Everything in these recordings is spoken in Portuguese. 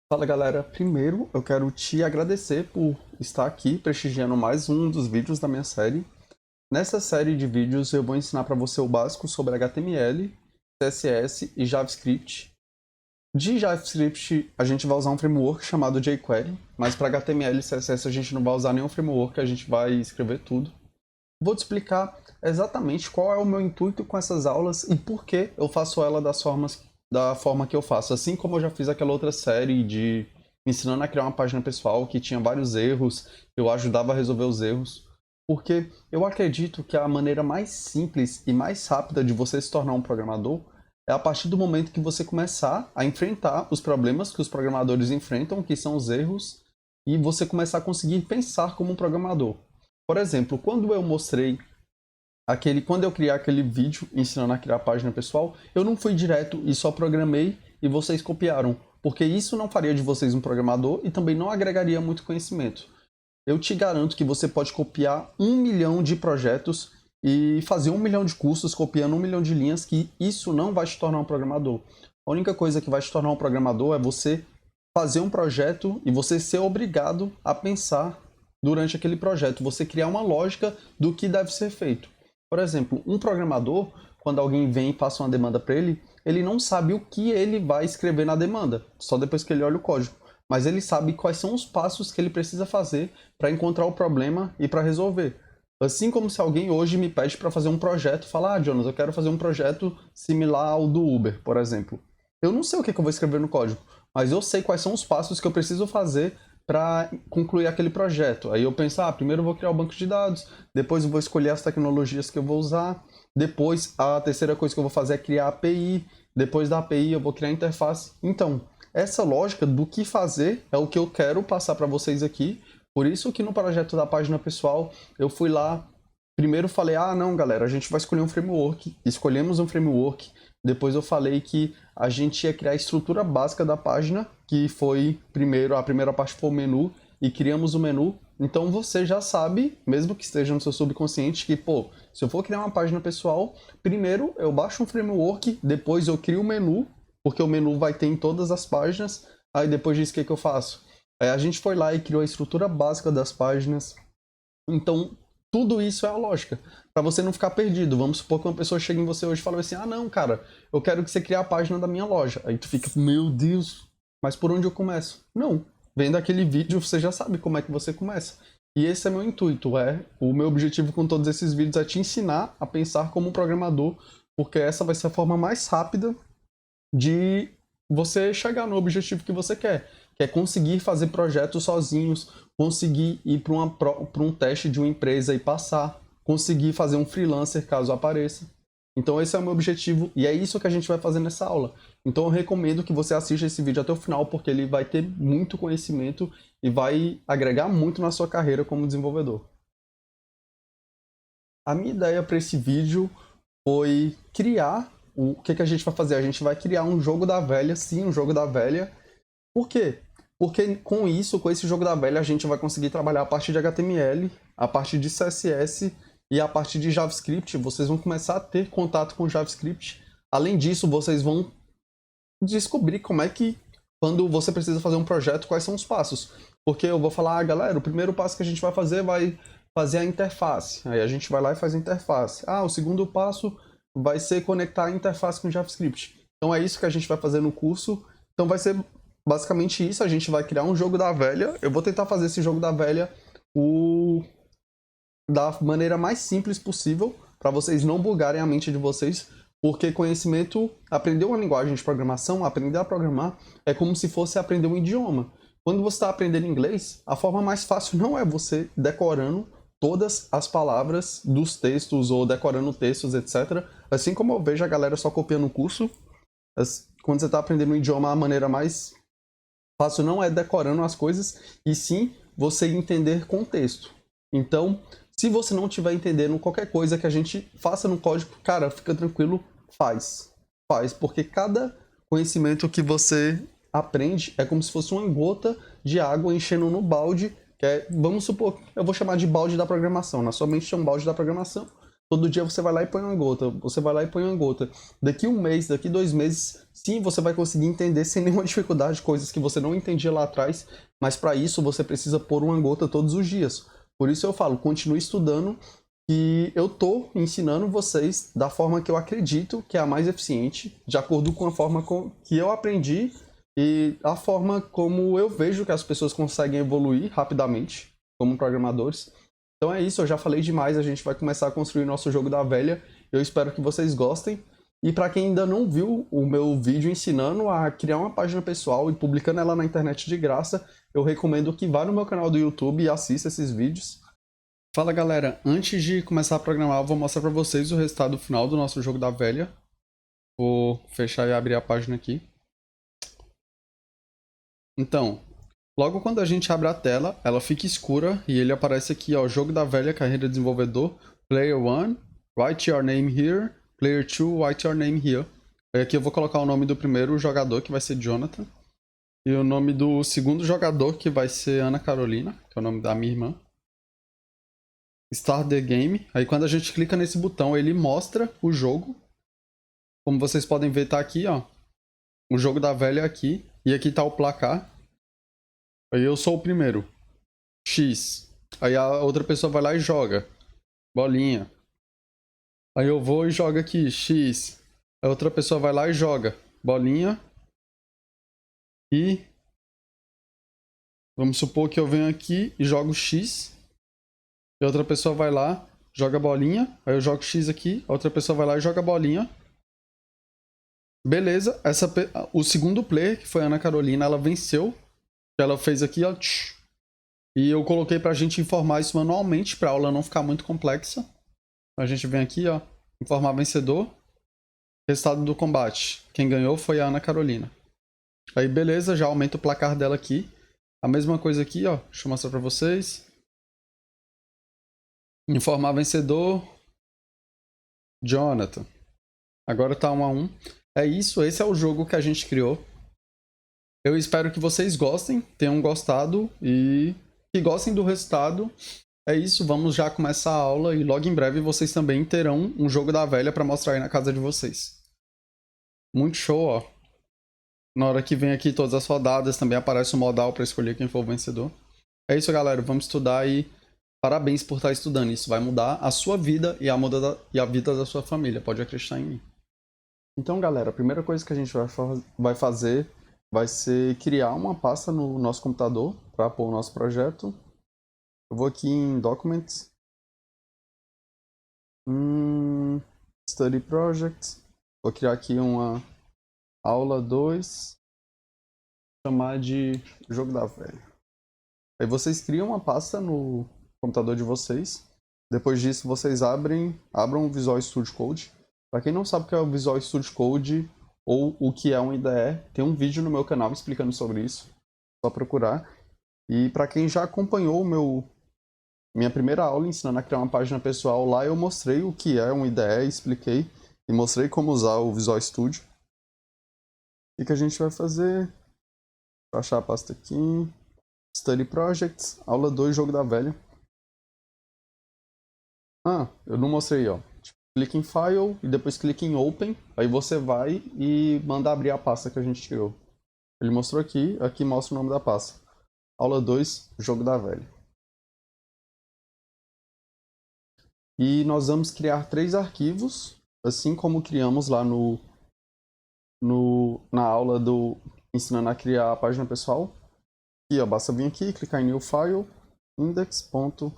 Fala galera, primeiro eu quero te agradecer por estar aqui prestigiando mais um dos vídeos da minha série. Nessa série de vídeos eu vou ensinar para você o básico sobre HTML, CSS e JavaScript. De JavaScript a gente vai usar um framework chamado jQuery, mas para HTML e CSS a gente não vai usar nenhum framework, a gente vai escrever tudo. Vou te explicar exatamente qual é o meu intuito com essas aulas e por que eu faço ela da forma que eu faço. Assim como eu já fiz aquela outra série de ensinando a criar uma página pessoal que tinha vários erros, eu ajudava a resolver os erros. Porque eu acredito que a maneira mais simples e mais rápida de você se tornar um programador é a partir do momento que você começar a enfrentar os problemas que os programadores enfrentam, que são os erros, e você começar a conseguir pensar como um programador. Por exemplo, quando eu criei aquele vídeo ensinando a criar página pessoal, eu não fui direto e só programei e vocês copiaram, porque isso não faria de vocês um programador e também não agregaria muito conhecimento. Eu te garanto que você pode copiar 1 milhão de projetos e fazer 1 milhão de cursos copiando 1 milhão de linhas, que isso não vai te tornar um programador. A única coisa que vai te tornar um programador é você fazer um projeto e você ser obrigado a pensar durante aquele projeto, você criar uma lógica do que deve ser feito. Por exemplo, um programador, quando alguém vem e passa uma demanda para ele, ele não sabe o que ele vai escrever na demanda, só depois que ele olha o código. Mas ele sabe quais são os passos que ele precisa fazer para encontrar o problema e para resolver. Assim como se alguém hoje me pede para fazer um projeto, fala, Jonas, eu quero fazer um projeto similar ao do Uber, por exemplo. Eu não sei o que eu vou escrever no código, mas eu sei quais são os passos que eu preciso fazer para concluir aquele projeto. Aí eu penso, primeiro eu vou criar o banco de dados, depois eu vou escolher as tecnologias que eu vou usar, depois a terceira coisa que eu vou fazer é criar a API, depois da API eu vou criar a interface. Então, essa lógica do que fazer é o que eu quero passar para vocês aqui. Por isso que no projeto da página pessoal eu fui lá, primeiro falei, não galera, a gente vai escolher um framework, escolhemos um framework, depois eu falei que a gente ia criar a estrutura básica da página, que foi a primeira parte foi o menu, e criamos o menu. Então você já sabe, mesmo que esteja no seu subconsciente, que, se eu for criar uma página pessoal, primeiro eu baixo um framework, depois eu crio o menu, porque o menu vai ter em todas as páginas, aí depois disso o que eu faço? Aí a gente foi lá e criou a estrutura básica das páginas. Então, tudo isso é a lógica. Para você não ficar perdido. Vamos supor que uma pessoa chega em você hoje e fala assim, não, cara, eu quero que você crie a página da minha loja. Aí tu fica, meu Deus, mas por onde eu começo? Não. Vendo aquele vídeo, você já sabe como é que você começa. E esse é meu intuito, o meu objetivo com todos esses vídeos é te ensinar a pensar como um programador, porque essa vai ser a forma mais rápida de você chegar no objetivo que você quer, que é conseguir fazer projetos sozinhos, conseguir ir para um teste de uma empresa e passar, conseguir fazer um freelancer caso apareça. Então esse é o meu objetivo e é isso que a gente vai fazer nessa aula. Então eu recomendo que você assista esse vídeo até o final, porque ele vai ter muito conhecimento e vai agregar muito na sua carreira como desenvolvedor. A minha ideia para esse vídeo foi criar o que a gente vai fazer? A gente vai criar um jogo da velha, sim, um jogo da velha. Por quê? Porque com isso, com esse jogo da velha, a gente vai conseguir trabalhar a parte de HTML, a parte de CSS e a parte de JavaScript. Vocês vão começar a ter contato com JavaScript. Além disso, vocês vão descobrir como é que, quando você precisa fazer um projeto, quais são os passos. Porque eu vou falar, galera, o primeiro passo que a gente vai fazer a interface. Aí a gente vai lá e faz a interface. O segundo passo vai ser conectar a interface com JavaScript. Então é isso que a gente vai fazer no curso. Então vai ser basicamente isso. A gente vai criar um jogo da velha. Eu vou tentar fazer esse jogo da velha da maneira mais simples possível, para vocês não bugarem a mente de vocês, porque conhecimento, aprender uma linguagem de programação, aprender a programar, é como se fosse aprender um idioma. Quando você está aprendendo inglês, a forma mais fácil não é você decorando todas as palavras dos textos ou decorando textos, etc. Assim como eu vejo a galera só copiando o curso, quando você está aprendendo um idioma, a maneira mais fácil não é decorando as coisas, e sim você entender contexto. Então, se você não estiver entendendo qualquer coisa que a gente faça no código, cara, fica tranquilo, faz. Faz, porque cada conhecimento que você aprende é como se fosse uma gota de água enchendo no balde, vamos supor, eu vou chamar de balde da programação. Na sua mente é um balde da programação. Todo dia você vai lá e põe uma gota, você vai lá e põe uma gota. Daqui um mês, daqui 2 meses, sim, você vai conseguir entender sem nenhuma dificuldade coisas que você não entendia lá atrás, mas para isso você precisa pôr uma gota todos os dias. Por isso eu falo, continue estudando, e eu tô ensinando vocês da forma que eu acredito que é a mais eficiente, de acordo com a forma que eu aprendi e a forma como eu vejo que as pessoas conseguem evoluir rapidamente como programadores. Então é isso, eu já falei demais, a gente vai começar a construir nosso jogo da velha. Eu espero que vocês gostem. E para quem ainda não viu o meu vídeo ensinando a criar uma página pessoal e publicando ela na internet de graça, eu recomendo que vá no meu canal do YouTube e assista esses vídeos. Fala galera, antes de começar a programar, eu vou mostrar para vocês o resultado final do nosso jogo da velha. Vou fechar e abrir a página aqui. Então, logo quando a gente abre a tela, ela fica escura e ele aparece aqui, ó, jogo da velha, carreira desenvolvedor, Player 1, write your name here, Player 2, write your name here. Aí aqui eu vou colocar o nome do primeiro jogador, que vai ser Jonathan, e o nome do segundo jogador, que vai ser Ana Carolina, que é o nome da minha irmã. Start the game. Aí quando a gente clica nesse botão, ele mostra o jogo. Como vocês podem ver, tá aqui, ó. O jogo da velha aqui. E aqui tá o placar. Aí eu sou o primeiro. X. Aí a outra pessoa vai lá e joga. Bolinha. Aí eu vou e jogo aqui. X. A outra pessoa vai lá e joga. Bolinha. E vamos supor que eu venho aqui e jogo X. E a outra pessoa vai lá, joga bolinha. Aí eu jogo X aqui. A outra pessoa vai lá e joga bolinha. Beleza. O segundo player, que foi a Ana Carolina, ela venceu. Ela fez aqui, ó. E eu coloquei pra gente informar isso manualmente, pra aula não ficar muito complexa. A gente vem aqui, ó. Informar vencedor. Resultado do combate. Quem ganhou foi a Ana Carolina. Aí beleza, já aumenta o placar dela aqui. A mesma coisa aqui, ó. Deixa eu mostrar pra vocês. Informar vencedor. Jonathan. Agora tá 1-1. É isso, esse é o jogo que a gente criou. Eu espero que vocês gostem, tenham gostado e que gostem do resultado. É isso, vamos já começar a aula e logo em breve vocês também terão um jogo da velha para mostrar aí na casa de vocês. Muito show, ó. Na hora que vem aqui todas as rodadas também aparece o modal para escolher quem for o vencedor. É isso, galera, vamos estudar e parabéns por estar estudando. Isso vai mudar a sua vida e a vida da sua família, pode acreditar em mim. Então, galera, a primeira coisa que a gente vai fazer vai ser criar uma pasta no nosso computador para pôr o nosso projeto. Eu vou aqui em Documents, Study Project, vou criar aqui uma aula 2, chamar de Jogo da Velha. Aí vocês criam uma pasta no computador de vocês. Depois disso, vocês abram o Visual Studio Code. Para quem não sabe o que é o Visual Studio Code ou o que é um IDE, tem um vídeo no meu canal explicando sobre isso. É só procurar. E para quem já acompanhou minha primeira aula ensinando a criar uma página pessoal, lá eu mostrei o que é um IDE, expliquei e mostrei como usar o Visual Studio. O que a gente vai fazer? Vou achar a pasta aqui. Study Projects, aula 2, Jogo da Velha. Eu não mostrei, ó. Clique em File e depois clique em Open. Aí você vai e manda abrir a pasta que a gente criou. Ele mostrou aqui mostra o nome da pasta. Aula 2, Jogo da Velha. E nós vamos criar 3 arquivos, assim como criamos lá na aula do ensinando a criar a página pessoal. Aqui, ó, basta vir aqui, clicar em New File, index.html,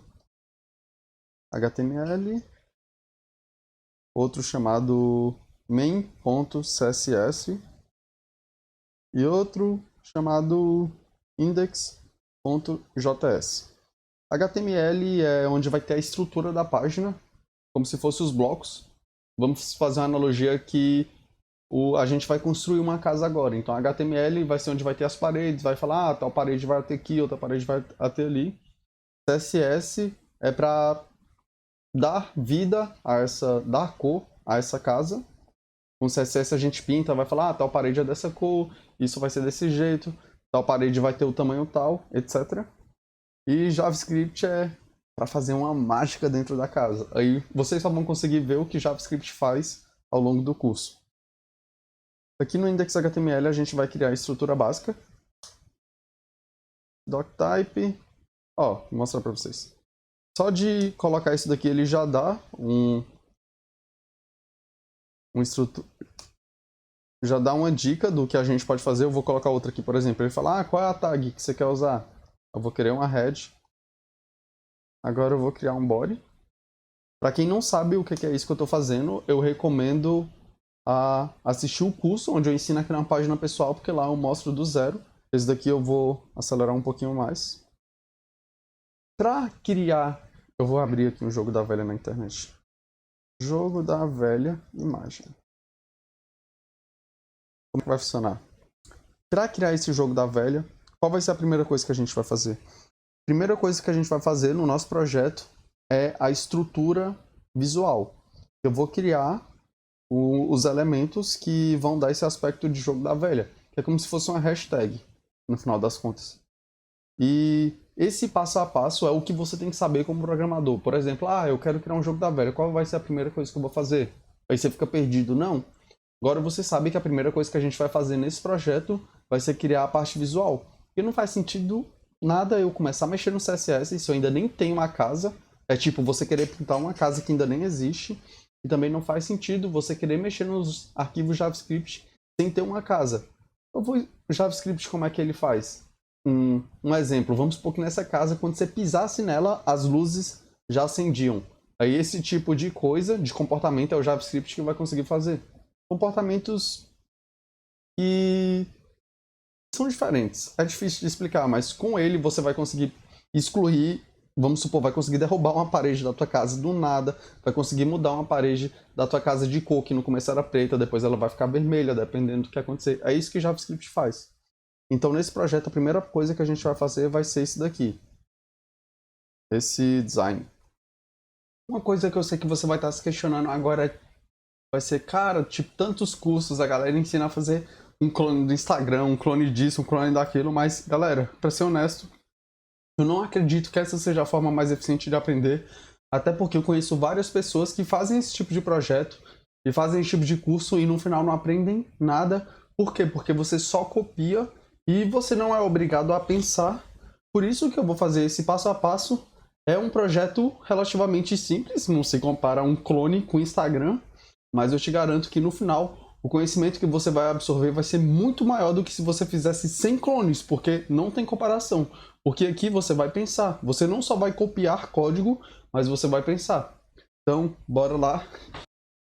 outro chamado main.css e outro chamado index.js. HTML é onde vai ter a estrutura da página, como se fossem os blocos. Vamos fazer uma analogia que a gente vai construir uma casa agora. Então, HTML vai ser onde vai ter as paredes, vai falar, tal parede vai até aqui, outra parede vai até ali. CSS é para dar vida dar cor a essa casa. Com CSS a gente pinta, vai falar, tal parede é dessa cor, isso vai ser desse jeito, tal parede vai ter o tamanho tal, etc. E JavaScript é para fazer uma mágica dentro da casa. Aí vocês só vão conseguir ver o que JavaScript faz ao longo do curso. Aqui no index.html a gente vai criar a estrutura básica. Doctype. Ó, vou mostrar para vocês. Só de colocar isso daqui ele já dá já dá uma dica do que a gente pode fazer. Eu vou colocar outra aqui, por exemplo. Ele fala, qual é a tag que você quer usar? Eu vou criar uma head. Agora eu vou criar um body. Para quem não sabe o que é isso que eu estou fazendo, eu recomendo assistir o curso onde eu ensino a criar uma página pessoal, porque lá eu mostro do zero. Esse daqui eu vou acelerar um pouquinho mais. Para criar, eu vou abrir aqui um jogo da velha na internet. Jogo da velha imagem. Como vai funcionar? Para criar esse jogo da velha, qual vai ser a primeira coisa que a gente vai fazer? A primeira coisa que a gente vai fazer no nosso projeto é a estrutura visual. Eu vou criar os elementos que vão dar esse aspecto de jogo da velha, que é como se fosse uma hashtag, no final das contas. E esse passo a passo é o que você tem que saber como programador. Por exemplo, eu quero criar um jogo da velha, qual vai ser a primeira coisa que eu vou fazer? Aí você fica perdido. Não. Agora você sabe que a primeira coisa que a gente vai fazer nesse projeto vai ser criar a parte visual. E não faz sentido nada eu começar a mexer no CSS se eu ainda nem tenho uma casa. É tipo você querer pintar uma casa que ainda nem existe. E também não faz sentido você querer mexer nos arquivos JavaScript sem ter uma casa. O JavaScript, como é que ele faz? Um exemplo, vamos supor que nessa casa, quando você pisasse nela, as luzes já acendiam. Aí esse tipo de coisa, de comportamento, é o JavaScript que vai conseguir fazer. Comportamentos que são diferentes. É difícil de explicar, mas com ele você vai conseguir excluir, vamos supor, vai conseguir derrubar uma parede da tua casa do nada, vai conseguir mudar uma parede da tua casa de cor, que no começo era preta, depois ela vai ficar vermelha, dependendo do que acontecer. É isso que o JavaScript faz. Então, nesse projeto, a primeira coisa que a gente vai fazer vai ser esse daqui. Esse design. Uma coisa que eu sei que você vai estar se questionando agora vai ser, cara, tipo, tantos cursos, a galera ensina a fazer um clone do Instagram, um clone disso, um clone daquilo, mas, galera, pra ser honesto, eu não acredito que essa seja a forma mais eficiente de aprender, até porque eu conheço várias pessoas que fazem esse tipo de projeto e fazem esse tipo de curso e no final não aprendem nada. Por quê? Porque você só copia e você não é obrigado a pensar. Por isso que eu vou fazer esse passo a passo. É um projeto relativamente simples, não se compara a um clone com o Instagram, mas eu te garanto que no final o conhecimento que você vai absorver vai ser muito maior do que se você fizesse 100 clones, porque não tem comparação. Porque aqui você vai pensar, você não só vai copiar código, mas você vai pensar. Então, bora lá.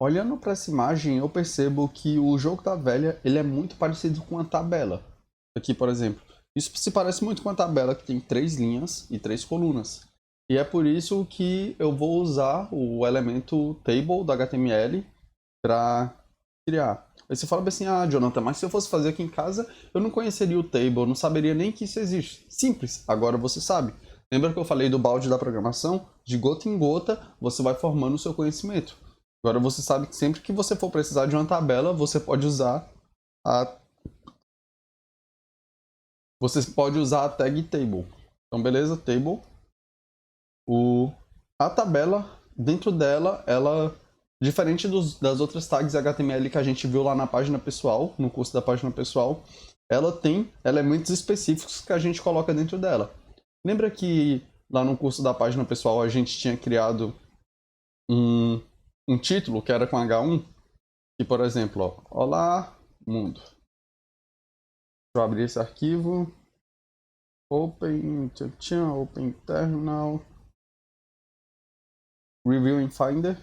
Olhando para essa imagem, eu percebo que o jogo da velha ele é muito parecido com a tabela. Aqui, por exemplo, isso se parece muito com a tabela que tem 3 linhas e 3 colunas. E é por isso que eu vou usar o elemento table do HTML para criar. Aí você fala bem assim, Jonathan, mas se eu fosse fazer aqui em casa, eu não conheceria o table, eu não saberia nem que isso existe. Simples, agora você sabe. Lembra que eu falei do balde da programação? De gota em gota, você vai formando o seu conhecimento. Agora você sabe que sempre que você for precisar de uma tabela, você pode usar a tag table. Então, beleza, table. A tabela, dentro dela, ela, diferente das outras tags HTML que a gente viu lá na página pessoal, no curso da página pessoal, ela tem elementos específicos que a gente coloca dentro dela. Lembra que lá no curso da página pessoal a gente tinha criado um título que era com H1? Que, por exemplo, olá, mundo. Deixa eu abrir esse arquivo. Open terminal. Review in Finder.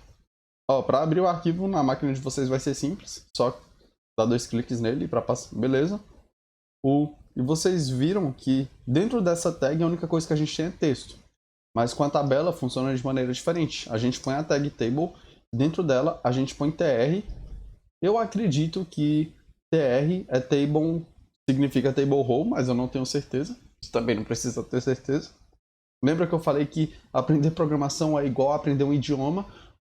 Para abrir o arquivo na máquina de vocês vai ser simples. Só dar 2 cliques nele para passar. Beleza. E vocês viram que dentro dessa tag a única coisa que a gente tem é texto. Mas com a tabela funciona de maneira diferente. A gente põe a tag table. Dentro dela a gente põe tr. Eu acredito que tr é table, significa table role, mas eu não tenho certeza. Você também não precisa ter certeza. Lembra que eu falei que aprender programação é igual a aprender um idioma?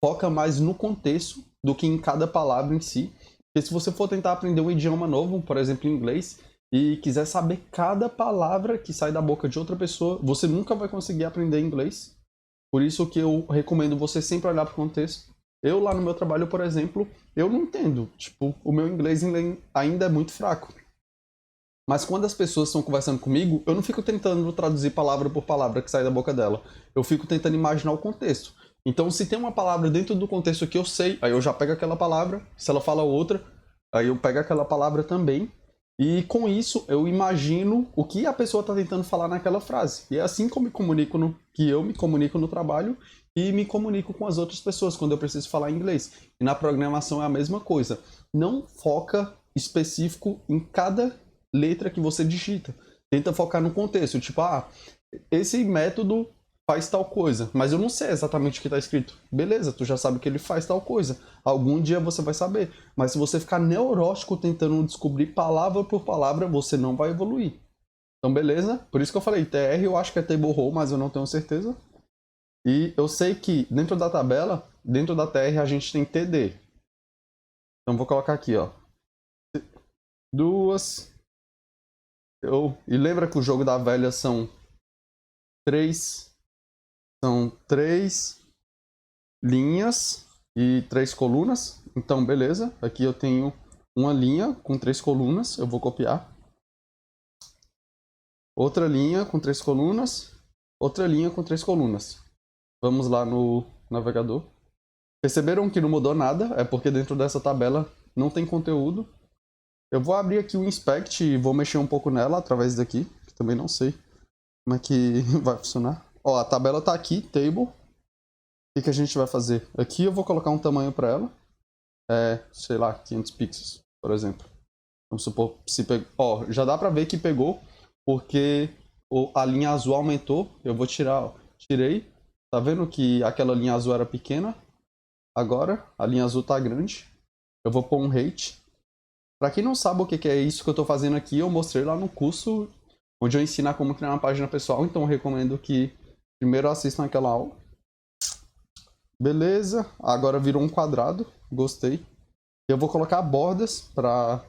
Foca mais no contexto do que em cada palavra em si. Porque se você for tentar aprender um idioma novo, por exemplo, inglês, e quiser saber cada palavra que sai da boca de outra pessoa, você nunca vai conseguir aprender inglês. Por isso que eu recomendo você sempre olhar para o contexto. Eu lá no meu trabalho, por exemplo, eu não entendo. Tipo, o meu inglês ainda é muito fraco. Mas quando as pessoas estão conversando comigo, eu não fico tentando traduzir palavra por palavra que sai da boca dela. Eu fico tentando imaginar o contexto. Então, se tem uma palavra dentro do contexto que eu sei, aí eu já pego aquela palavra. Se ela fala outra, aí eu pego aquela palavra também. E com isso, eu imagino o que a pessoa está tentando falar naquela frase. E é assim que eu me comunico no trabalho e me comunico com as outras pessoas quando eu preciso falar inglês. E na programação é a mesma coisa. Não foca específico em cada letra que você digita. Tenta focar no contexto. Tipo, esse método faz tal coisa, mas eu não sei exatamente o que está escrito. Beleza, tu já sabe que ele faz tal coisa. Algum dia você vai saber. Mas se você ficar neurótico tentando descobrir palavra por palavra, você não vai evoluir. Então, beleza? Por isso que eu falei, TR eu acho que é table row, mas eu não tenho certeza. E eu sei que dentro da tabela, dentro da TR, a gente tem TD. Então, vou colocar aqui, ó. Duas. E lembra que o jogo da velha são três linhas e 3 colunas. Então, beleza. Aqui eu tenho uma linha com 3 colunas. Eu vou copiar. Outra linha com 3 colunas. Outra linha com 3 colunas. Vamos lá no navegador. Perceberam que não mudou nada? É porque dentro dessa tabela não tem conteúdo. Eu vou abrir aqui o Inspect e vou mexer um pouco nela através daqui. Que também não sei como é que vai funcionar. Ó, a tabela tá aqui, table. O que a gente vai fazer? Aqui eu vou colocar um tamanho para ela. Sei lá, 500 pixels, por exemplo. Vamos supor, se pegou. Ó, já dá para ver que pegou, porque a linha azul aumentou. Eu vou tirar, ó. Tirei. Tá vendo que aquela linha azul era pequena? Agora, a linha azul tá grande. Eu vou pôr um rate. Para quem não sabe o que é isso que eu tô fazendo aqui, eu mostrei lá no curso onde eu ensino a como criar uma página pessoal. Então eu recomendo que primeiro assistam aquela aula. Beleza, agora virou um quadrado, gostei. Eu vou colocar bordas para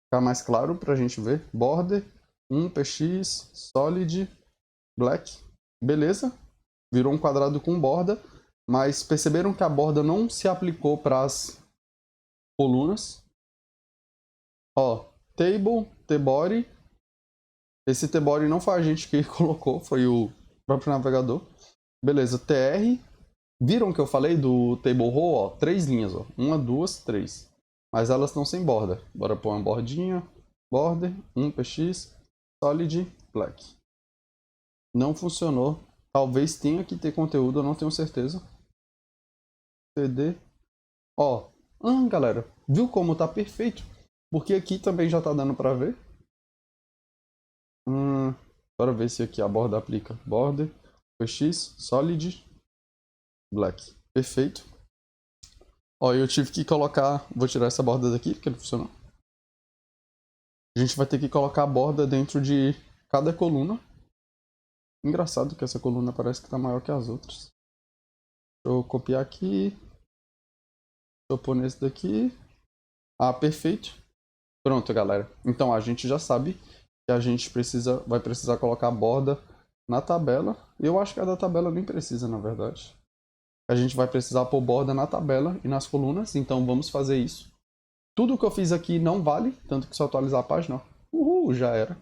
ficar mais claro para a gente ver. Border, 1px, solid, black. Beleza, virou um quadrado com borda, mas perceberam que a borda não se aplicou para as colunas. Ó, table, tbody. Esse tbody não foi a gente que colocou, foi o próprio navegador. Beleza, tr. Viram que eu falei do table row, ó? 3 linhas, ó. 1, 2, 3. Mas elas estão sem borda. Bora pôr uma bordinha. Border, 1px, solid, black. Não funcionou. Talvez tenha que ter conteúdo, eu não tenho certeza. CD. Ó. Galera, viu como tá perfeito? Porque aqui também já tá dando pra ver. Bora ver se aqui a borda aplica. Border, px, solid, black. Perfeito. Ó, eu tive que colocar... Vou tirar essa borda daqui, porque não funcionou. A gente vai ter que colocar a borda dentro de cada coluna. Engraçado que essa coluna parece que está maior que as outras. Deixa eu copiar aqui. Deixa eu pôr nesse daqui. Perfeito. Pronto, galera. Então a gente já sabe que a gente vai precisar colocar a borda na tabela. Eu acho que a da tabela nem precisa, na verdade. A gente vai precisar pôr borda na tabela e nas colunas, então vamos fazer isso. Tudo que eu fiz aqui não vale, tanto que se eu atualizar a página, já era.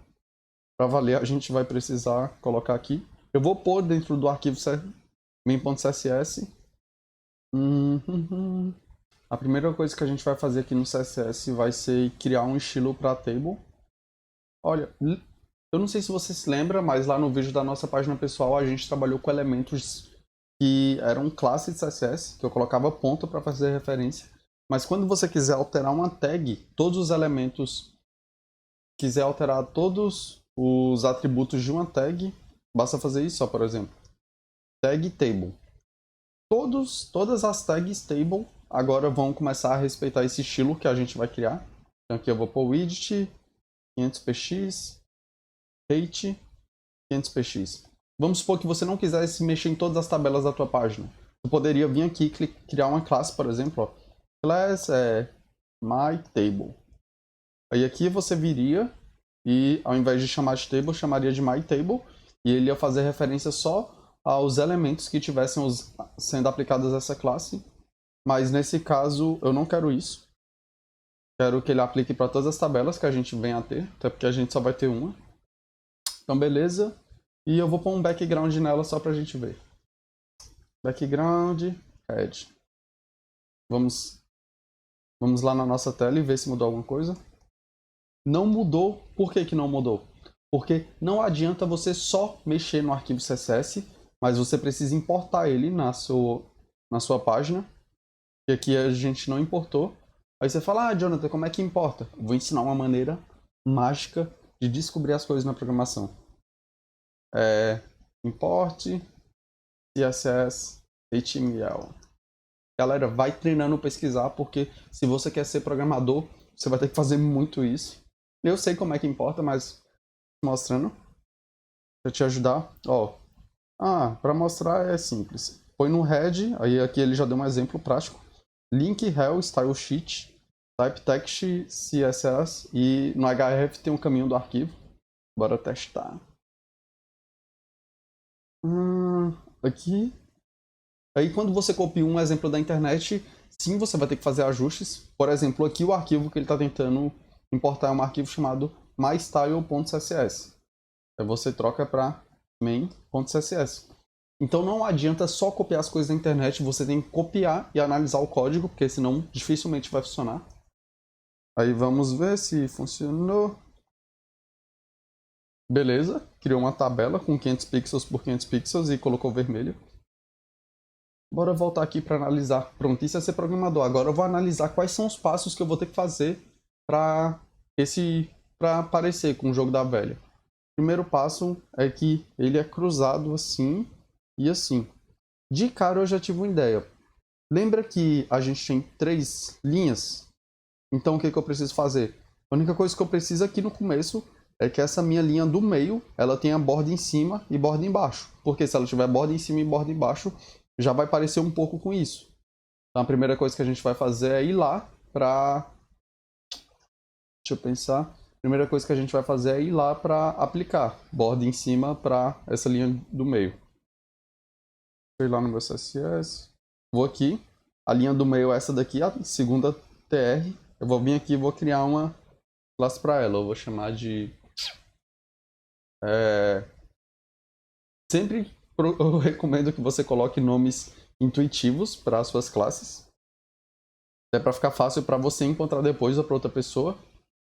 Para valer, a gente vai precisar colocar aqui. Eu vou pôr dentro do arquivo main.css. A primeira coisa que a gente vai fazer aqui no CSS vai ser criar um estilo para table. Olha, eu não sei se você se lembra, mas lá no vídeo da nossa página pessoal a gente trabalhou com elementos que eram classes de CSS, que eu colocava ponto para fazer referência. Mas quando você quiser alterar uma tag, todos os elementos, quiser alterar todos os atributos de uma tag, basta fazer isso, ó, por exemplo. Tag table. Todas as tags table agora vão começar a respeitar esse estilo que a gente vai criar. Então aqui eu vou pôr widget, 500px, height, 500px. Vamos supor que você não quisesse mexer em todas as tabelas da tua página. Você poderia vir aqui e criar uma classe, por exemplo, ó. Class myTable. Aí aqui você viria e ao invés de chamar de table, chamaria de myTable. E ele ia fazer referência só aos elementos que tivessem sendo aplicados a essa classe. Mas nesse caso eu não quero isso. Quero que ele aplique para todas as tabelas que a gente vem a ter, até porque a gente só vai ter uma. Então beleza. E eu vou pôr um background nela só pra gente ver. Background, head. Vamos lá na nossa tela e ver se mudou alguma coisa. Não mudou. Por que não mudou? Porque não adianta você só mexer no arquivo CSS, mas você precisa importar ele na sua página. E aqui a gente não importou. Aí você fala, Jonathan, como é que importa? Vou ensinar uma maneira mágica de descobrir as coisas na programação. Import CSS HTML. Galera, vai treinando pesquisar, porque se você quer ser programador, você vai ter que fazer muito isso. Eu sei como é que importa, mas mostrando para te ajudar. Para mostrar é simples. Põe no head, aí aqui ele já deu um exemplo prático. Link rel style sheet, type text CSS e no href tem um caminho do arquivo. Bora testar. Aqui. Aí quando você copia um exemplo da internet, sim, você vai ter que fazer ajustes. Por exemplo, aqui o arquivo que ele está tentando importar é um arquivo chamado mystyle.css. Aí você troca para main.css. Então não adianta só copiar as coisas da internet, você tem que copiar e analisar o código, porque senão dificilmente vai funcionar. Aí vamos ver se funcionou. Beleza, criou uma tabela com 500 pixels por 500 pixels e colocou vermelho. Bora voltar aqui para analisar. Pronto, isso é ser programador. Agora eu vou analisar quais são os passos que eu vou ter que fazer para aparecer com o jogo da velha. O primeiro passo é que ele é cruzado assim e assim. De cara eu já tive uma ideia. Lembra que a gente tem 3 linhas? Então o que eu preciso fazer? A única coisa que eu preciso aqui no começo é que essa minha linha do meio, ela tenha borda em cima e borda embaixo. Porque se ela tiver borda em cima e borda embaixo, já vai parecer um pouco com isso. Então a primeira coisa que a gente vai fazer é ir lá para... Deixa eu pensar. A primeira coisa que a gente vai fazer é ir lá para aplicar borda em cima para essa linha do meio. Vou ir lá no meu CSS. Vou aqui. A linha do meio é essa daqui, a segunda TR. Eu vou vir aqui e vou criar uma classe para ela. Eu vou chamar de... Sempre eu recomendo que você coloque nomes intuitivos para as suas classes. É para ficar fácil para você encontrar depois ou para outra pessoa.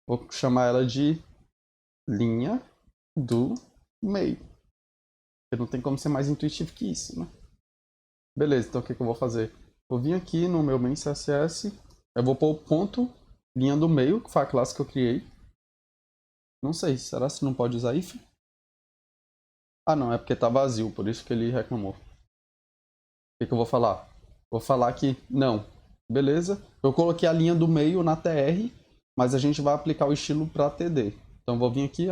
Vou chamar ela de linha do meio. Porque não tem como ser mais intuitivo que isso, né? Beleza, então o que eu vou fazer? Vou vir aqui no meu main CSS. Eu vou pôr o ponto, linha do meio, que foi a classe que eu criei. Não sei, será que não pode usar if? Não, é porque tá vazio, por isso que ele reclamou. O que eu vou falar? Vou falar que não. Beleza? Eu coloquei a linha do meio na TR, mas a gente vai aplicar o estilo para TD. Então vou vir aqui,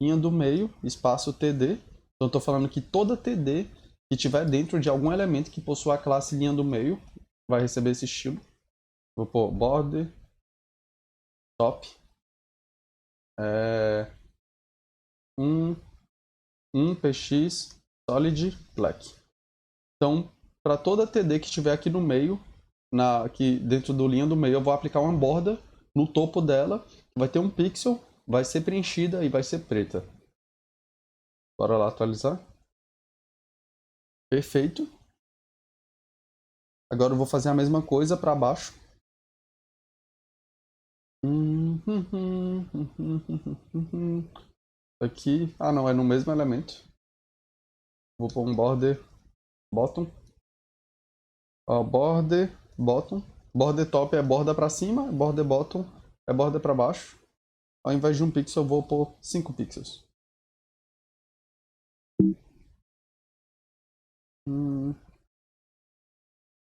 linha do meio, espaço TD. Então eu tô falando que toda TD que tiver dentro de algum elemento que possua a classe linha do meio vai receber esse estilo. Vou pôr border, top, um px solid black. Então, para toda TD que estiver aqui no meio, aqui dentro do linha do meio, eu vou aplicar uma borda no topo dela, vai ter um pixel, vai ser preenchida e vai ser preta. Bora lá atualizar. Perfeito. Agora eu vou fazer a mesma coisa para baixo. Aqui, não, é no mesmo elemento. Vou pôr um border bottom. Border bottom. Border top é borda para cima, border bottom é borda para baixo. Ao invés de um pixel, eu vou pôr 5 pixels.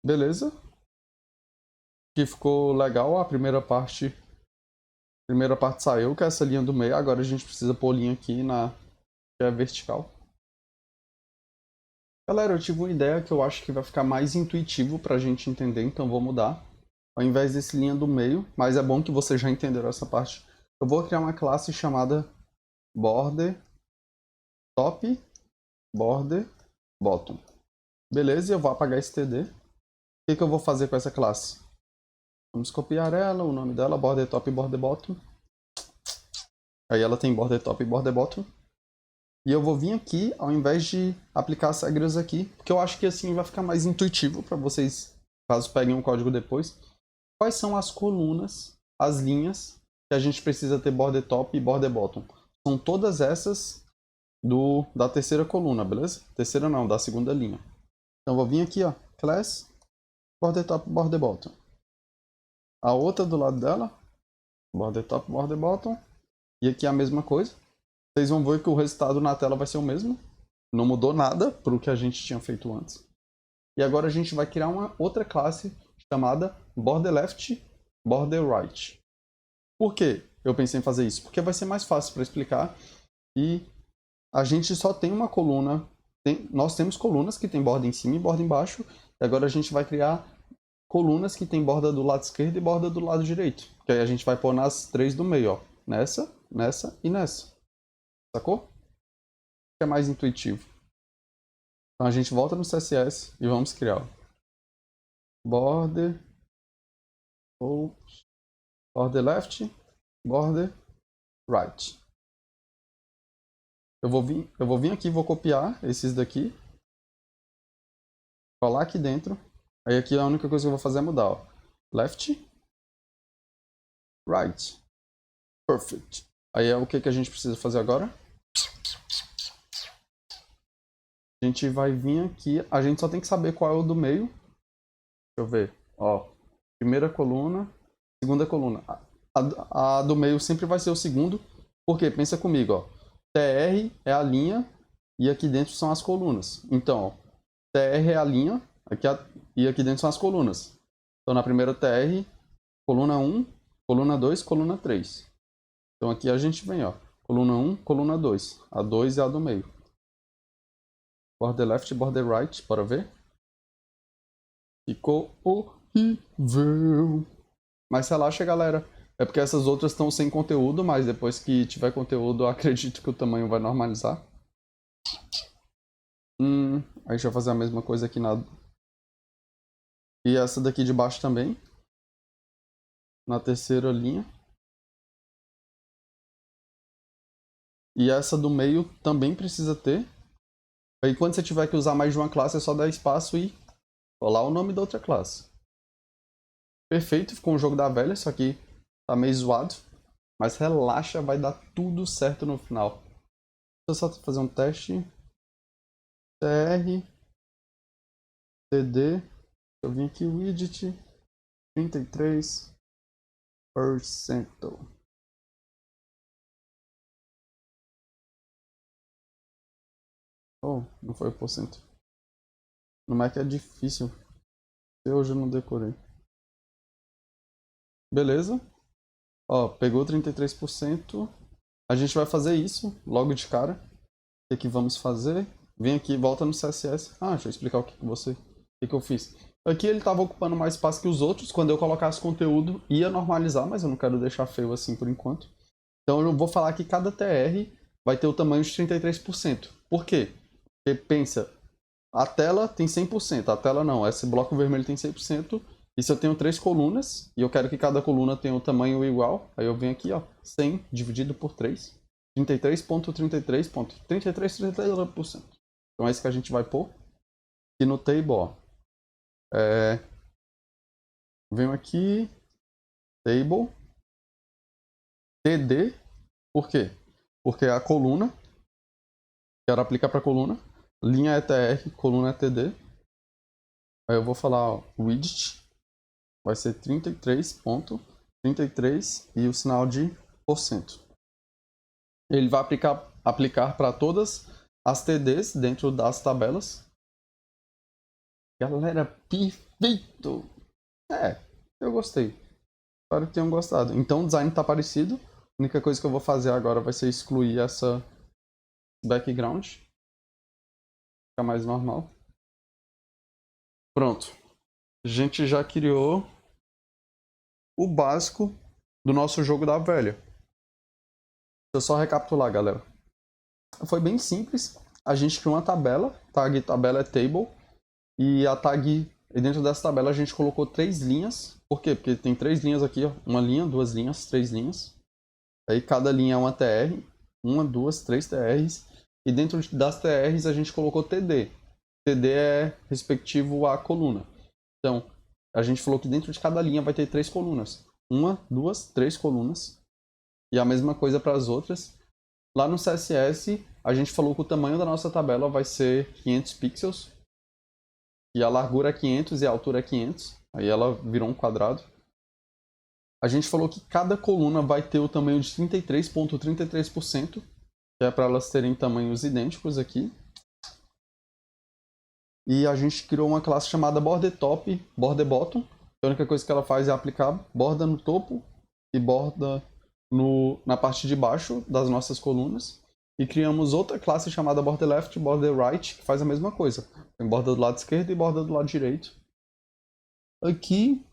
Beleza. Aqui ficou legal. A primeira parte saiu, que é essa linha do meio. Agora a gente precisa pôr linha aqui que é vertical. Galera, eu tive uma ideia que eu acho que vai ficar mais intuitivo pra gente entender, então vou mudar. Ao invés desse linha do meio, mas é bom que vocês já entenderam essa parte. Eu vou criar uma classe chamada border top, border bottom. Beleza, e eu vou apagar esse TD. O que eu vou fazer com essa classe? Vamos copiar ela, o nome dela, border top e border bottom. Aí ela tem border top e border bottom. E eu vou vir aqui, ao invés de aplicar as regras aqui, porque eu acho que assim vai ficar mais intuitivo para vocês, caso peguem o código depois. Quais são as colunas, as linhas, que a gente precisa ter border top e border bottom? São todas essas da terceira coluna, beleza? Terceira não, da segunda linha. Então eu vou vir aqui, ó, class, border top, border bottom. A outra do lado dela, border top, border bottom. E aqui a mesma coisa. Vocês vão ver que o resultado na tela vai ser o mesmo. Não mudou nada para o que a gente tinha feito antes. E agora a gente vai criar uma outra classe chamada border left, border right. Por que eu pensei em fazer isso? Porque vai ser mais fácil para explicar. E a gente só tem uma coluna. Nós temos colunas que tem borda em cima e borda embaixo. E agora a gente vai criar colunas que tem borda do lado esquerdo e borda do lado direito. Que aí a gente vai pôr nas três do meio, ó. Nessa, nessa e nessa. Sacou? É mais intuitivo. Então a gente volta no CSS e vamos criar border, border left, border right. Eu vou vir aqui e vou copiar esses daqui, colar aqui dentro. Aí aqui a única coisa que eu vou fazer é mudar, ó. Left, right. Perfect. Aí é o que a gente precisa fazer agora? A gente vai vir aqui, a gente só tem que saber qual é o do meio. Deixa eu ver, ó. Primeira coluna, segunda coluna. A do meio sempre vai ser o segundo, porque pensa comigo, ó. TR é a linha e aqui dentro são as colunas. Então, ó, TR é a linha e aqui dentro são as colunas. Então, na primeira TR, coluna 1, coluna 2, coluna 3. Então, aqui a gente vem, ó. Coluna 1, coluna 2. A 2 é a do meio. Border left, border right. Bora ver? Ficou horrível. Mas relaxa, galera. É porque essas outras estão sem conteúdo, mas depois que tiver conteúdo, eu acredito que o tamanho vai normalizar. Aí deixa eu fazer a mesma coisa aqui na... E essa daqui de baixo também. Na terceira linha. E essa do meio também precisa ter. Aí quando você tiver que usar mais de uma classe, é só dar espaço e colar o nome da outra classe. Perfeito, ficou um jogo da velha, só que tá meio zoado. Mas relaxa, vai dar tudo certo no final. Deixa eu só fazer um teste. TR. TD. Eu vim aqui, widget. 33%. Oh, não foi o porcento. No Mac é difícil. Eu hoje não decorei. Beleza. Ó, pegou 33%. A gente vai fazer isso logo de cara. O que vamos fazer? Vem aqui, volta no CSS. Ah, deixa eu explicar o que eu fiz. Aqui ele estava ocupando mais espaço que os outros. Quando eu colocasse conteúdo, ia normalizar, mas eu não quero deixar feio assim por enquanto. Então eu vou falar que cada TR vai ter o tamanho de 33%. Por quê? Porque pensa, a tela tem 100%, a tela não, esse bloco vermelho tem 100%. E se eu tenho 3 colunas, e eu quero que cada coluna tenha um tamanho igual, aí eu venho aqui, ó, 100 dividido por 3, 33,33%. Então é isso que a gente vai pôr. E no table, ó, venho aqui, table, TD, por quê? Porque a coluna, quero aplicar para a coluna, linha é TR, coluna é TD. Aí eu vou falar, ó, widget, vai ser 33,33 e o sinal de %. Ele vai aplicar para todas as TDs dentro das tabelas. Galera, perfeito! Eu gostei. Espero que tenham gostado. Então o design está parecido. A única coisa que eu vou fazer agora vai ser excluir essa background. Fica mais normal. Pronto. A gente já criou o básico do nosso jogo da velha. Deixa eu só recapitular, galera. Foi bem simples. a gente criou uma tabela, tag tabela é table, e a tag, e dentro dessa tabela a gente colocou 3 linhas. Por quê? Porque tem 3 linhas aqui, ó, uma linha, 2 linhas, 3 linhas. Aí cada linha é uma TR, 1, 2, 3 TRs, e dentro das TRs a gente colocou TD. TD é respectivo à coluna. Então, a gente falou que dentro de cada linha vai ter 3 colunas. 1, 2, 3 colunas. E a mesma coisa para as outras. Lá no CSS, a gente falou que o tamanho da nossa tabela vai ser 500 pixels. E a largura é 500 e a altura é 500. Aí ela virou um quadrado. A gente falou que cada coluna vai ter o tamanho de 33,33%, que é para elas terem tamanhos idênticos aqui. E a gente criou uma classe chamada border top, border bottom. A única coisa que ela faz é aplicar borda no topo e borda na parte de baixo das nossas colunas. E criamos outra classe chamada border left e border right, que faz a mesma coisa. Tem borda do lado esquerdo e borda do lado direito. Aqui,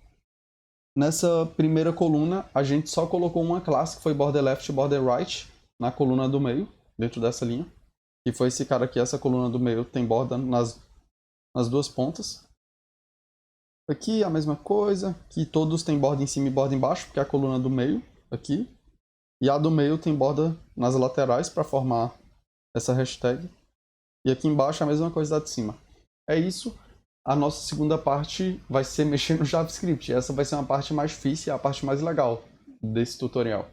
nessa primeira coluna, a gente só colocou uma classe, que foi border left e border right, na coluna do meio, dentro dessa linha. E foi esse cara aqui, essa coluna do meio tem borda nas duas pontas. Aqui a mesma coisa, que todos têm borda em cima e borda embaixo, porque é a coluna do meio, aqui. E a do meio tem borda nas laterais para formar essa hashtag. E aqui embaixo a mesma coisa da de cima. É isso. A nossa segunda parte vai ser mexer no JavaScript. Essa vai ser uma parte mais difícil e a parte mais legal desse tutorial.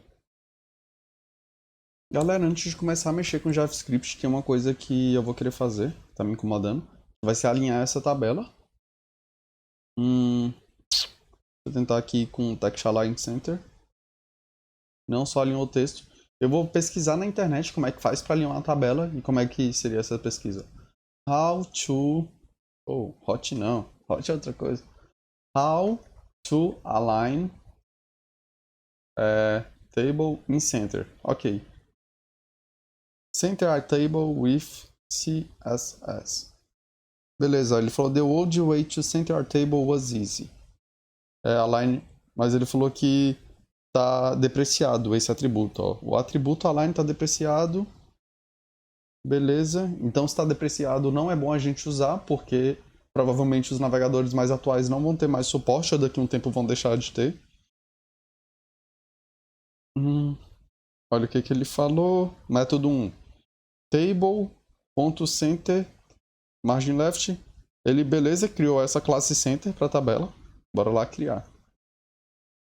Galera, antes de começar a mexer com JavaScript, tem uma coisa que eu vou querer fazer, tá me incomodando. Vai ser alinhar essa tabela. Vou tentar aqui com o Text Align Center. Não só alinhou o texto. Eu vou pesquisar na internet como é que faz para alinhar uma tabela e como é que seria essa pesquisa. How to... Oh, hot não. Hot é outra coisa. How to align table in center. Ok. Center a table with CSS. Beleza, ele falou the old way to center our table was easy. Align, mas ele falou que tá depreciado esse atributo. Ó. O atributo align está depreciado. Beleza. Então, se está depreciado, não é bom a gente usar, porque provavelmente os navegadores mais atuais não vão ter mais suporte, ou daqui a um tempo vão deixar de ter. Olha o que ele falou. Método 1. Table.center margin left. Ele, beleza, criou essa classe center para a tabela. Bora lá criar.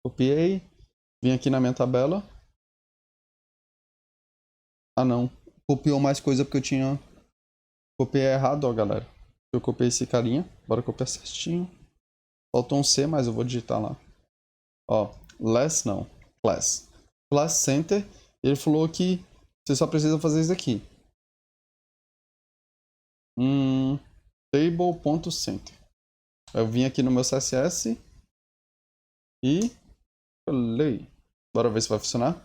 Copiei. Vim aqui na minha tabela. Ah, não. Copiou mais coisa porque eu tinha... Copiei errado, ó, galera. Eu copiei esse carinha. Bora copiar certinho. Faltou um C, mas eu vou digitar lá. Ó, less não. Class. Class center. Ele falou que você só precisa fazer isso aqui. Table.center. Eu vim aqui no meu CSS e falei. Bora ver se vai funcionar.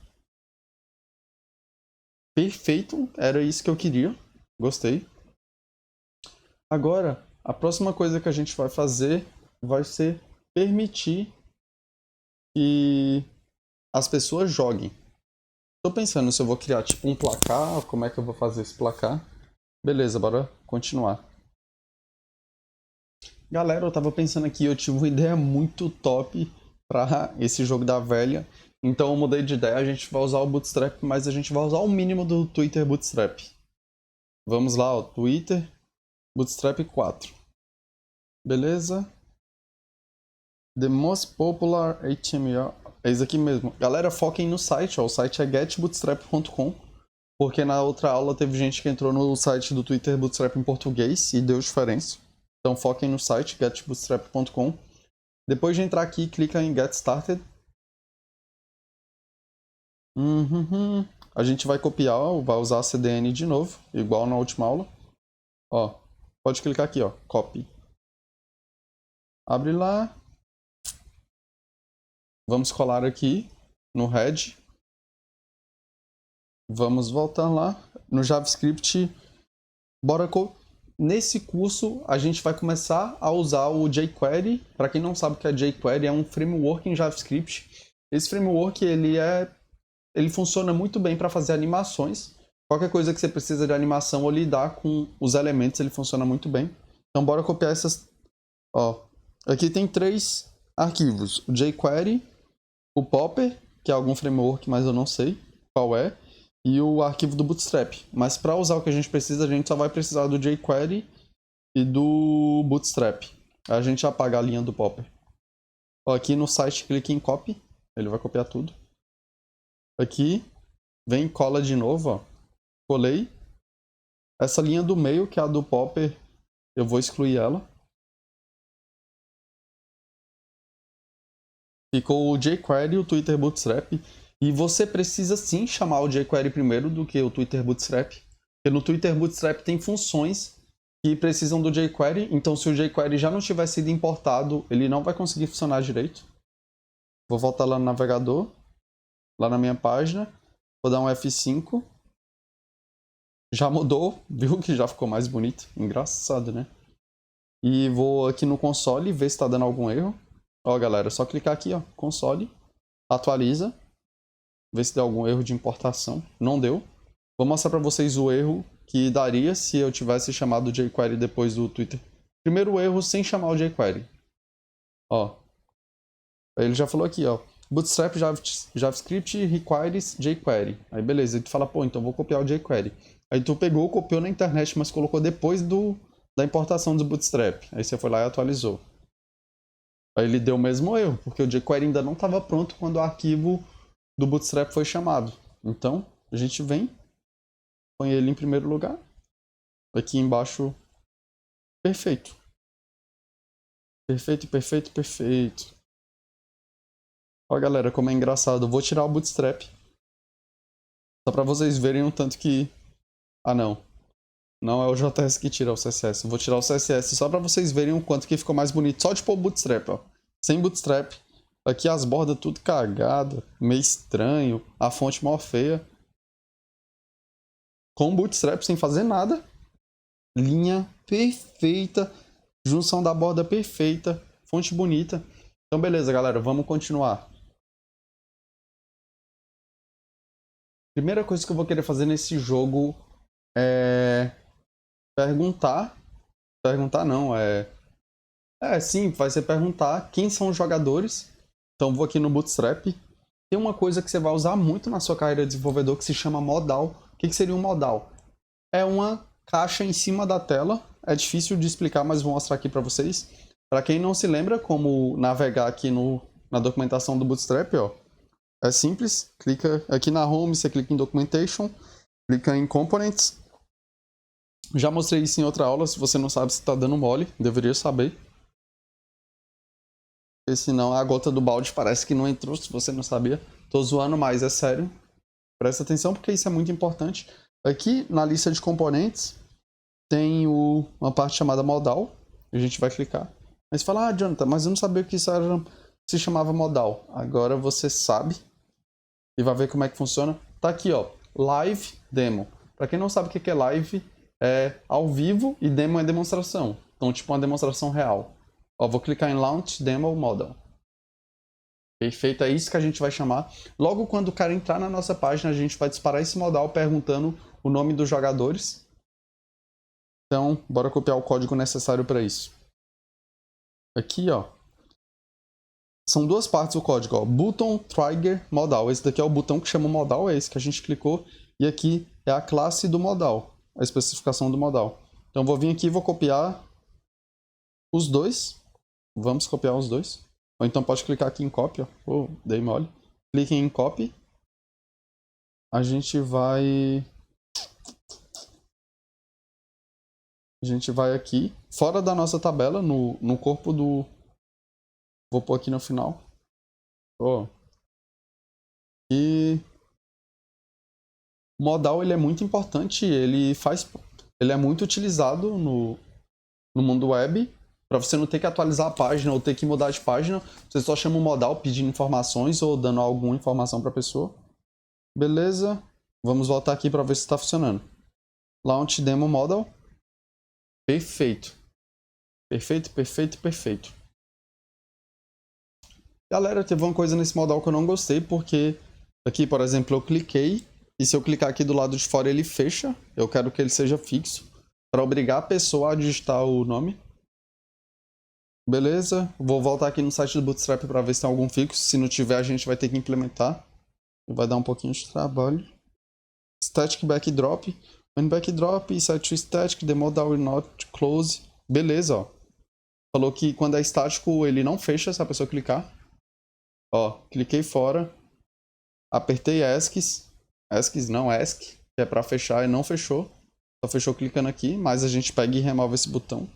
Perfeito, era isso que eu queria. Gostei. Agora, a próxima coisa que a gente vai fazer vai ser permitir que as pessoas joguem. Tô pensando se eu vou criar tipo um placar, como é que eu vou fazer esse placar. Beleza, bora continuar. Galera, eu tava pensando aqui, eu tive uma ideia muito top para esse jogo da velha. Então eu mudei de ideia, a gente vai usar o Bootstrap, mas a gente vai usar o mínimo do Twitter Bootstrap. Vamos lá, ó, Twitter Bootstrap 4. Beleza? The most popular HTML. É isso aqui mesmo. Galera, foquem no site, ó. O site é getbootstrap.com. Porque na outra aula teve gente que entrou no site do Twitter Bootstrap em português e deu diferença. Então foquem no site, getbootstrap.com. Depois de entrar aqui, clica em Get Started. A gente vai copiar, vai usar a CDN de novo, igual na última aula. Ó, pode clicar aqui, ó, copy. Abre lá. Vamos colar aqui no head. Vamos voltar lá no JavaScript. Bora Nesse curso a gente vai começar a usar o jQuery. Para quem não sabe o que é jQuery, é um framework em JavaScript. Esse framework ele funciona muito bem para fazer animações. Qualquer coisa que você precisa de animação ou lidar com os elementos, ele funciona muito bem. Então bora copiar essas... Ó, aqui tem 3 arquivos. O jQuery, o Popper, que é algum framework, mas eu não sei qual é, e o arquivo do Bootstrap. Mas para usar o que a gente só vai precisar do jQuery e do Bootstrap. A gente apaga a linha do Popper. Ó, aqui no site, clique em Copy, ele vai copiar tudo. Aqui, vem e cola de novo, ó. Colei. Essa linha do meio, que é a do Popper, eu vou excluir ela. Ficou o jQuery e o Twitter Bootstrap. E você precisa sim chamar o jQuery primeiro do que o Twitter Bootstrap. Porque no Twitter Bootstrap tem funções que precisam do jQuery. Então se o jQuery já não tiver sido importado, ele não vai conseguir funcionar direito. Vou voltar lá no navegador. Lá na minha página. Vou dar um F5. Já mudou, viu que já ficou mais bonito. Engraçado, né? E vou aqui no console ver se está dando algum erro. Ó, galera, é só clicar aqui, ó, console, atualiza, ver se deu algum erro de importação. Não deu. Vou mostrar para vocês o erro que daria se eu tivesse chamado o jQuery depois do Twitter. Primeiro erro sem chamar o jQuery. Ó, ele já falou aqui, ó, Bootstrap JavaScript requires jQuery. Aí beleza, aí tu fala, pô, então vou copiar o jQuery. Aí tu pegou, copiou na internet, mas colocou depois da importação do Bootstrap. Aí você foi lá e atualizou. Aí ele deu o mesmo erro, porque o jQuery ainda não estava pronto quando o arquivo do Bootstrap foi chamado. Então, a gente vem, põe ele em primeiro lugar. Aqui embaixo, perfeito. Perfeito, perfeito, perfeito. Ó, galera, como é engraçado. Eu vou tirar o Bootstrap. Só para vocês verem um tanto que... Ah, não. Não é o JS que tira o CSS. Eu vou tirar o CSS só para vocês verem o quanto que ficou mais bonito. Só de pôr o Bootstrap, ó. Sem Bootstrap. Aqui as bordas tudo cagada. Meio estranho. A fonte mó feia. Com Bootstrap, sem fazer nada. Linha perfeita. Junção da borda perfeita. Fonte bonita. Então beleza, galera. Vamos continuar. Primeira coisa que eu vou querer fazer nesse jogo é... perguntar. Perguntar não, sim, vai ser perguntar quem são os jogadores. Então vou aqui no Bootstrap. Tem uma coisa que você vai usar muito na sua carreira de desenvolvedor que se chama modal. O que seria um modal? É uma caixa em cima da tela. É difícil de explicar, mas vou mostrar aqui para vocês. Para quem não se lembra como navegar aqui na documentação do Bootstrap, ó. É simples. Clica aqui na Home, você clica em Documentation, clica em Components. Já mostrei isso em outra aula, se você não sabe se está dando mole, deveria saber. Porque senão a gota do balde parece que não entrou, se você não sabia. Tô zoando, mas é sério. Presta atenção porque isso é muito importante. Aqui na lista de componentes tem uma parte chamada modal. A gente vai clicar. Aí você fala, Jonathan, mas eu não sabia que isso se chamava modal. Agora você sabe e vai ver como é que funciona. Tá aqui, ó, Live Demo. Para quem não sabe o que é live, é ao vivo e demo é demonstração. Então, tipo uma demonstração real. Ó, vou clicar em Launch Demo Model. Perfeito, é isso que a gente vai chamar. Logo quando o cara entrar na nossa página, a gente vai disparar esse modal perguntando o nome dos jogadores. Então, bora copiar o código necessário para isso. Aqui, ó. São duas partes do código, ó. Button, Trigger, Modal. Esse daqui é o botão que chama o modal, é esse que a gente clicou. E aqui é a classe do modal, a especificação do modal. Então, vou vir aqui e vou copiar os dois. Vamos copiar os dois. Ou então pode clicar aqui em Copy, ó. Oh, dei mole. Clique em Copy. A gente vai aqui, fora da nossa tabela, no corpo do... Vou pôr aqui no final. Oh. E o modal ele é muito importante, ele é muito utilizado no mundo web. Para você não ter que atualizar a página ou ter que mudar de página, você só chama o modal pedindo informações ou dando alguma informação para a pessoa. Beleza. Vamos voltar aqui para ver se está funcionando. Launch Demo Model. Perfeito. Perfeito, perfeito, perfeito. Galera, teve uma coisa nesse modal que eu não gostei, porque aqui, por exemplo, eu cliquei E se eu clicar aqui do lado de fora, ele fecha. Eu quero que ele seja fixo, para obrigar a pessoa a digitar o nome. Beleza, vou voltar aqui no site do Bootstrap para ver se tem algum fixo. Se não tiver, a gente vai ter que implementar. Vai dar um pouquinho de trabalho. Static backdrop. When backdrop, set to static, the modal will not close. Beleza, ó. Falou que quando é estático, ele não fecha se a pessoa clicar. Ó, cliquei fora. Apertei ESC. ESC não, ESC. Que é para fechar e não fechou. Só fechou clicando aqui, mas a gente pega e remove esse botão.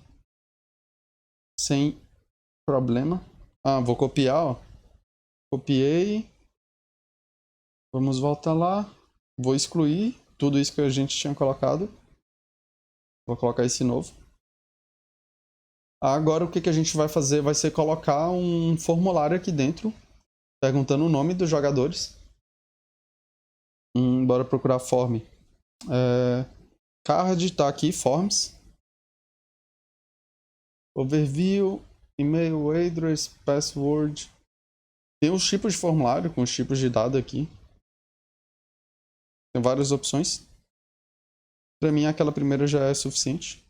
Sem problema. Ah, vou copiar, ó. Copiei. Vamos voltar lá. Vou excluir tudo isso que a gente tinha colocado. Vou colocar esse novo. Agora o que a gente vai fazer vai ser colocar um formulário aqui dentro, perguntando o nome dos jogadores. Bora procurar form. Card tá aqui, forms. Overview, email address, password. Tem os tipos de formulário com os tipos de dado aqui. Tem várias opções. Para mim aquela primeira já é suficiente.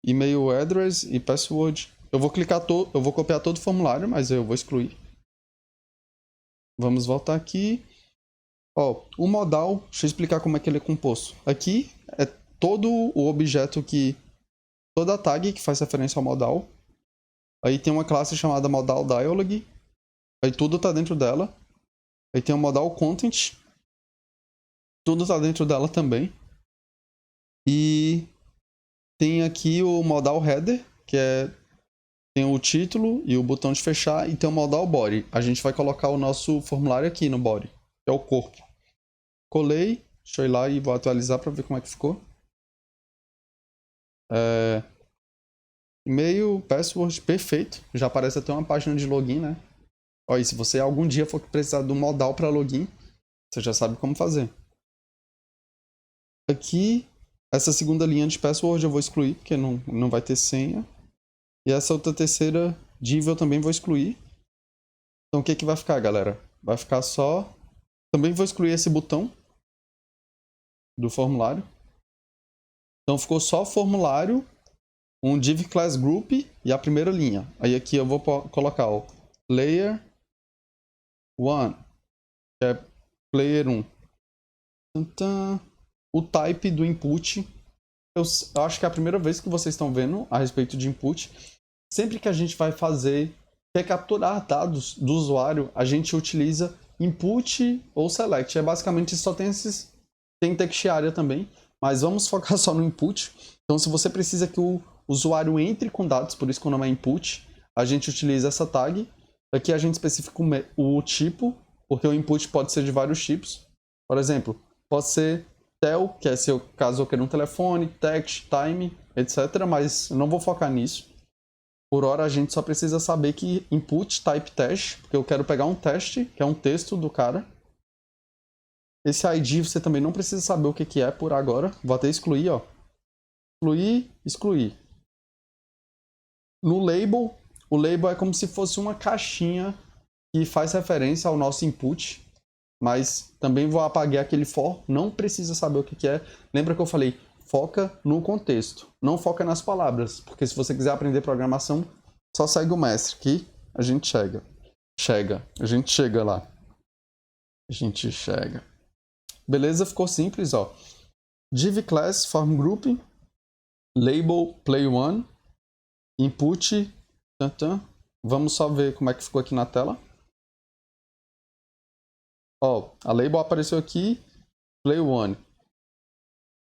E-mail address e password. Eu vou copiar todo o formulário, mas eu vou excluir. Vamos voltar aqui. Ó, o modal, deixa eu explicar como é que ele é composto. Aqui é todo o objeto toda a tag que faz referência ao modal. Aí tem uma classe chamada modal dialog. Aí tudo tá dentro dela. Aí tem o modal content. Tudo tá dentro dela também. E tem aqui o modal header, que tem o título e o botão de fechar, e tem o modal body. A gente vai colocar o nosso formulário aqui no body, que é o corpo. Colei, deixa eu ir lá e vou atualizar para ver como é que ficou. E-mail, password, perfeito. Já aparece até uma página de login, né? Ó, e se você algum dia for precisar do modal para login, você já sabe como fazer. Aqui, essa segunda linha de password eu vou excluir, porque não vai ter senha. E essa outra terceira div eu também vou excluir. Então o que vai ficar, galera? Vai ficar só... Também vou excluir esse botão do formulário. Então ficou só formulário, um div class group e a primeira linha. Aí aqui eu vou colocar o layer 1, que é player 1. O type do input. Eu acho que é a primeira vez que vocês estão vendo a respeito de input. Sempre que a gente vai quer capturar dados do usuário, a gente utiliza input ou select. Basicamente só tem tem text area também, mas vamos focar só no input. Então se você precisa que o usuário entre com dados, por isso que o nome é input, a gente utiliza essa tag. Aqui a gente especifica o tipo, porque o input pode ser de vários tipos. Por exemplo, pode ser tel, que é caso eu queira um telefone, text, time, etc. Mas eu não vou focar nisso. Por hora a gente só precisa saber que input type teste, porque eu quero pegar um teste, que é um texto do cara. Esse ID você também não precisa saber o que é por agora. Vou até excluir, ó. Excluir. No label, o label é como se fosse uma caixinha que faz referência ao nosso input. Mas também vou apagar aquele for, não precisa saber o que é. Lembra que eu falei, foca no contexto, não foca nas palavras. Porque se você quiser aprender programação, só segue o mestre, que a gente chega. A gente chega lá. A gente chega. Beleza? Ficou simples, ó. Div class, form group, label play1, input, Vamos só ver como é que ficou aqui na tela. Ó, a label apareceu aqui, play1.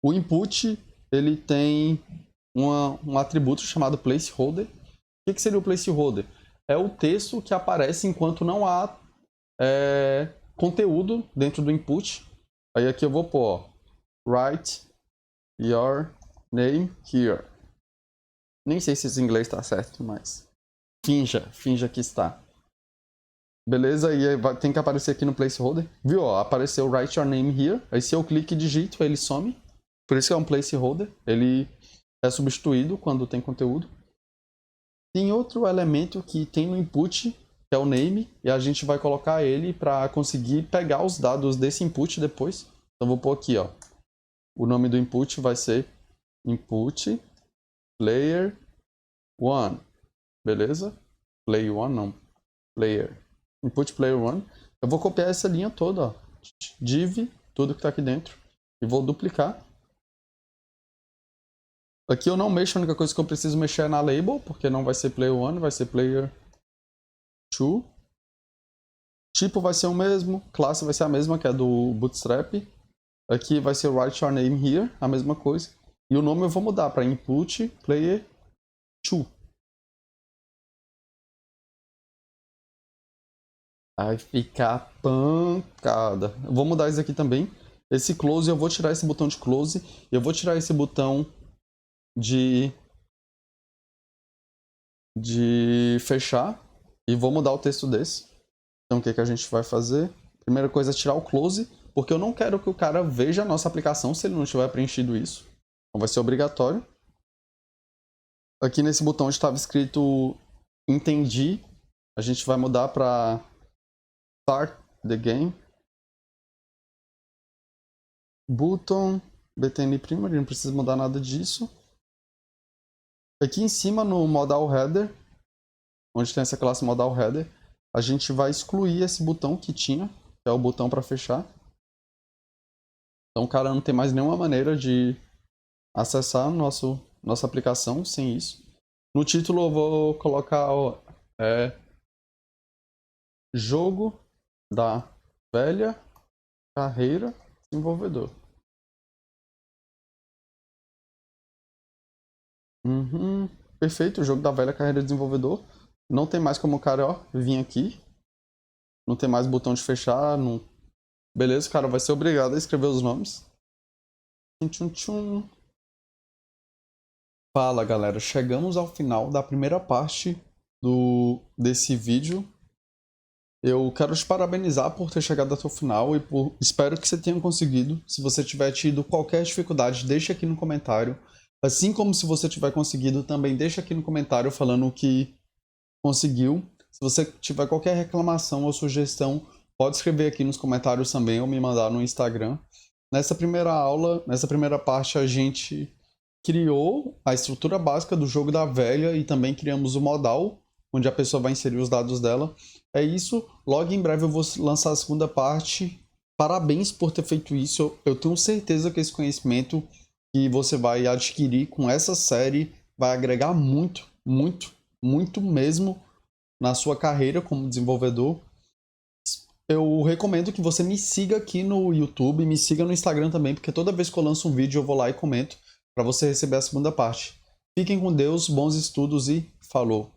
O input, ele tem um atributo chamado placeholder. O que seria o placeholder? É o texto que aparece enquanto não há conteúdo dentro do input. Aí aqui eu vou pôr, write your name here. Nem sei se esse inglês está certo, mas finja que está. Beleza? E aí tem que aparecer aqui no placeholder. Viu? Ó, apareceu write your name here. Aí se eu clico e digito, ele some. Por isso que é um placeholder. Ele é substituído quando tem conteúdo. Tem outro elemento que tem no input, que é o name. E a gente vai colocar ele para conseguir pegar os dados desse input depois. Então vou pôr aqui, ó. O nome do input vai ser input player 1. Beleza? Play 1 não. Player. Input player 1. Eu vou copiar essa linha toda, ó. Div, tudo que tá aqui dentro. E vou duplicar. Aqui eu não mexo, a única coisa que eu preciso mexer é na label, porque não vai ser player 1, vai ser player 2. Tipo vai ser o mesmo, classe vai ser a mesma, que é do Bootstrap. Aqui vai ser write your name here, a mesma coisa. E o nome eu vou mudar para input player 2. Vai ficar pancada. Eu vou mudar isso aqui também. Esse close, eu vou tirar esse botão de close. E eu vou tirar esse botão de fechar. E vou mudar o texto desse. Então o que, que a gente vai fazer? Primeira coisa é tirar o close, porque eu não quero que o cara veja a nossa aplicação se ele não tiver preenchido isso. Então vai ser obrigatório. Aqui nesse botão estava escrito entendi. A gente vai mudar para start the game. Button btn primer, não precisa mudar nada disso. Aqui em cima no modal header, onde tem essa classe modal header, a gente vai excluir esse botão que tinha, que é o botão para fechar. Então o cara não tem mais nenhuma maneira de acessar nossa aplicação sem isso. No título eu vou colocar jogo da velha carreira desenvolvedor. Perfeito, o jogo da velha carreira desenvolvedor. Não tem mais como o cara, ó, vir aqui. Não tem mais botão de fechar. Não... Beleza, o cara vai ser obrigado a escrever os nomes. Tchum, tchum. Fala, galera. Chegamos ao final da primeira parte desse vídeo. Eu quero te parabenizar por ter chegado até o final e espero que você tenha conseguido. Se você tiver tido qualquer dificuldade, deixa aqui no comentário. Assim como se você tiver conseguido, também deixa aqui no comentário falando o que conseguiu. Se você tiver qualquer reclamação ou sugestão, pode escrever aqui nos comentários também ou me mandar no Instagram. Nessa primeira aula, nessa primeira parte, a gente criou a estrutura básica do jogo da velha e também criamos o modal, onde a pessoa vai inserir os dados dela. É isso. Logo em breve eu vou lançar a segunda parte. Parabéns por ter feito isso. Eu tenho certeza que esse conhecimento que você vai adquirir com essa série vai agregar muito, muito, muito mesmo na sua carreira como desenvolvedor. Eu recomendo que você me siga aqui no YouTube, me siga no Instagram também, porque toda vez que eu lanço um vídeo eu vou lá e comento para você receber a segunda parte. Fiquem com Deus, bons estudos e falou!